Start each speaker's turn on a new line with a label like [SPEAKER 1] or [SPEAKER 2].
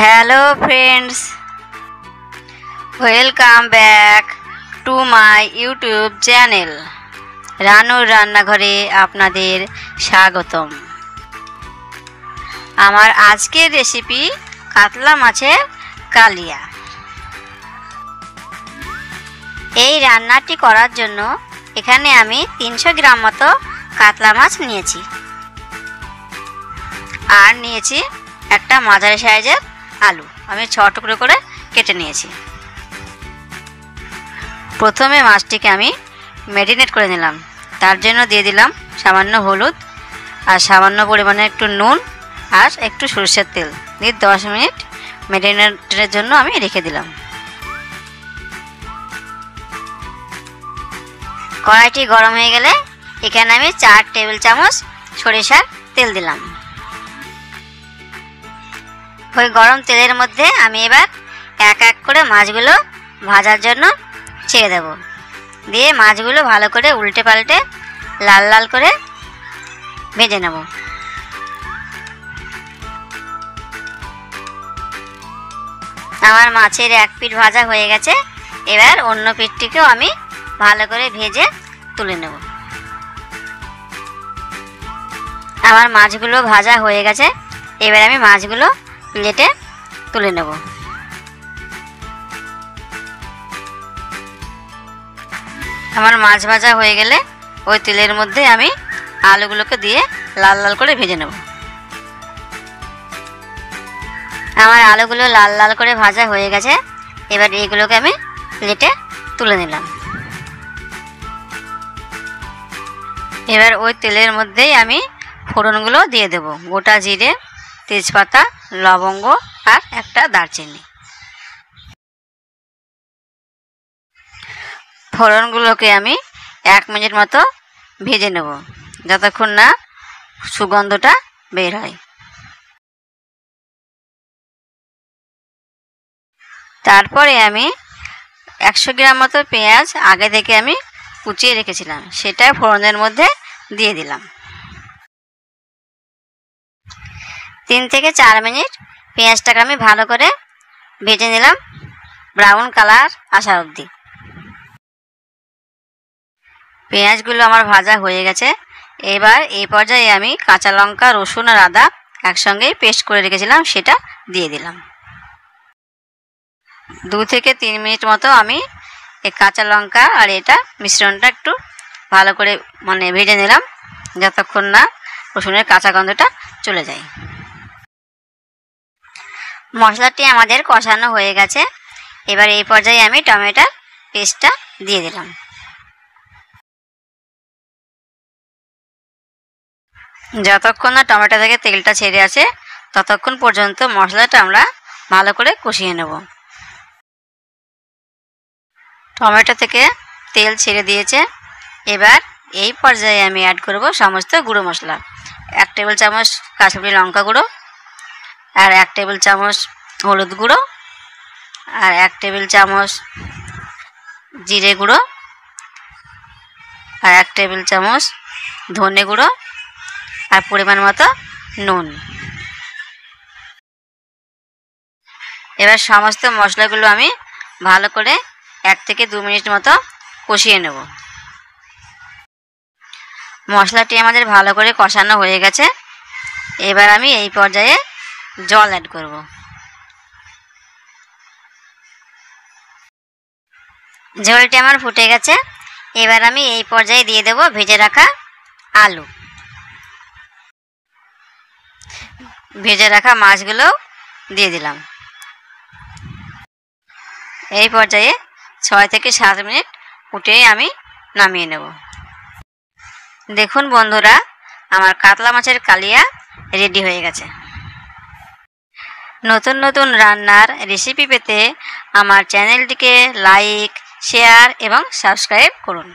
[SPEAKER 1] Hello friends, welcome back to my YouTube channel রানুর রান্নাঘরে আপনাদের স্বাগতম। আমার আজকের রেসিপি কাতলা মাছের কালিয়া। এই রান্নাটি করার জন্য এখানে আমি 300 গ্রাম মতো কাতলা মাছ নিয়েছি আর নিয়েছি একটা মাঝারি সাইজের আলু। আমি 6 টুকরো করে কেটে নিয়েছি। প্রথমে মাছটিকে আমি ম্যারিনেট করে নিলাম। তার জন্য দিয়ে দিলাম সামান্য হলুদ আর সামান্য পরিমাণে একটু নুন আর একটু সরষের তেল দিয়ে 10 মিনিট ম্যারিনেটের জন্য আমি রেখে দিলাম। কড়াইটি গরম হয়ে গেলে এখানে আমি 4 টেবিল চামচ সরিষার তেল দিলাম। ওই গরম তেলের মধ্যে আমি এবার এক এক করে মাছগুলো ভাজার জন্য ছেড়ে দেব। দিয়ে মাছগুলো ভালো করে উল্টে পাল্টে লাল লাল করে ভেজে নেব। আমার মাছের এক পিঠ ভাজা হয়ে গেছে। এবার অন্য পিঠটিকেও আমি ভালো করে ভেজে তুলে নেব। আমার মাছগুলো ভাজা হয়ে গেছে। এবার আমি মাছগুলো প্লেটে তুলে নেব। আমার মাছ ভাজা হয়ে গেলে ওই তেলের মধ্যে আমি আলুগুলোকে দিয়ে লাল লাল করে ভেজে নেব। আমার আলুগুলো লাল লাল করে ভাজা হয়ে গেছে। এবার এইগুলোকে আমি প্লেটে তুলে নিলাম। এবার ওই তেলের মধ্যেই আমি ফোড়নগুলো দিয়ে দেব। গোটা জিরে, তেজপাতা, লবঙ্গ আর একটা দারচিনি। ফোড়নগুলোকে আমি 1 মিনিট মতো ভেজে নেব যতক্ষণ না সুগন্ধটা বের হয়। তারপরে আমি 100 গ্রাম মতো পেঁয়াজ আগে থেকে আমি কুচিয়ে রেখেছিলাম, সেটা ফোড়নের মধ্যে দিয়ে দিলাম। 3 থেকে 4 মিনিট পেঁয়াজটাকে আমি ভালো করে ভেজে নিলাম ব্রাউন কালার আসা অবধি। পেঁয়াজগুলো আমার ভাজা হয়ে গেছে। এবার এই পর্যায়ে আমি কাঁচা লঙ্কা, রসুন আর আদা একসঙ্গে পেস্ট করে রেখেছিলাম, সেটা দিয়ে দিলাম। 2 থেকে 3 মিনিট মতো আমি এই কাঁচা লঙ্কা আর এটা মিশ্রণটা একটু ভালো করে ভেজে নিলাম যতক্ষণ না রসুনের কাঁচা গন্ধটা চলে যায়। মশলাটি আমাদের কষানো হয়ে গেছে। এবার এই পর্যায়ে আমি টমেটোর পেস্টটা দিয়ে দিলাম। যতক্ষণ না টমেটো থেকে তেলটা ছেড়ে আসে ততক্ষণ পর্যন্ত মশলাটা আমরা ভালো করে কষিয়ে নেব। টমেটো থেকে তেল ছেড়ে দিয়েছে। এবার এই পর্যায়ে আমি অ্যাড করব সমস্ত গুঁড়ো মশলা। 1 টেবিল চামচ কাশ্মীরি লঙ্কা গুঁড়ো আর 1 টেবিল চামচ হলুদ গুঁড়ো আর 1 টেবিল চামচ জিরে গুঁড়ো আর 1 টেবিল চামচ ধনে গুঁড়ো আর পরিমাণ মতো নুন। এবার সমস্ত মশলাগুলো আমি ভালো করে 1 থেকে 2 মিনিট মতো কষিয়ে নেব। মশলাটি আমাদের ভালো করে কষানো হয়ে গেছে। এবার আমি এই পর্যায়ে জল অ্যাড করব। ঝোলটি আমার ফুটে গেছে। এবার আমি এই পর্যায়ে দিয়ে দেব ভেজে রাখা আলু। ভেজে রাখা মাছগুলো দিয়ে দিলাম। এই পর্যায়ে 6 থেকে 7 মিনিট ফুটে আমি নামিয়ে নেব। দেখুন বন্ধুরা, আমার কাতলা মাছের কালিয়া রেডি হয়ে গেছে। নতুন নতুন রান্নার রেসিপি পেতে আমার চ্যানেলটিকে লাইক, শেয়ার এবং সাবস্ক্রাইব করুন।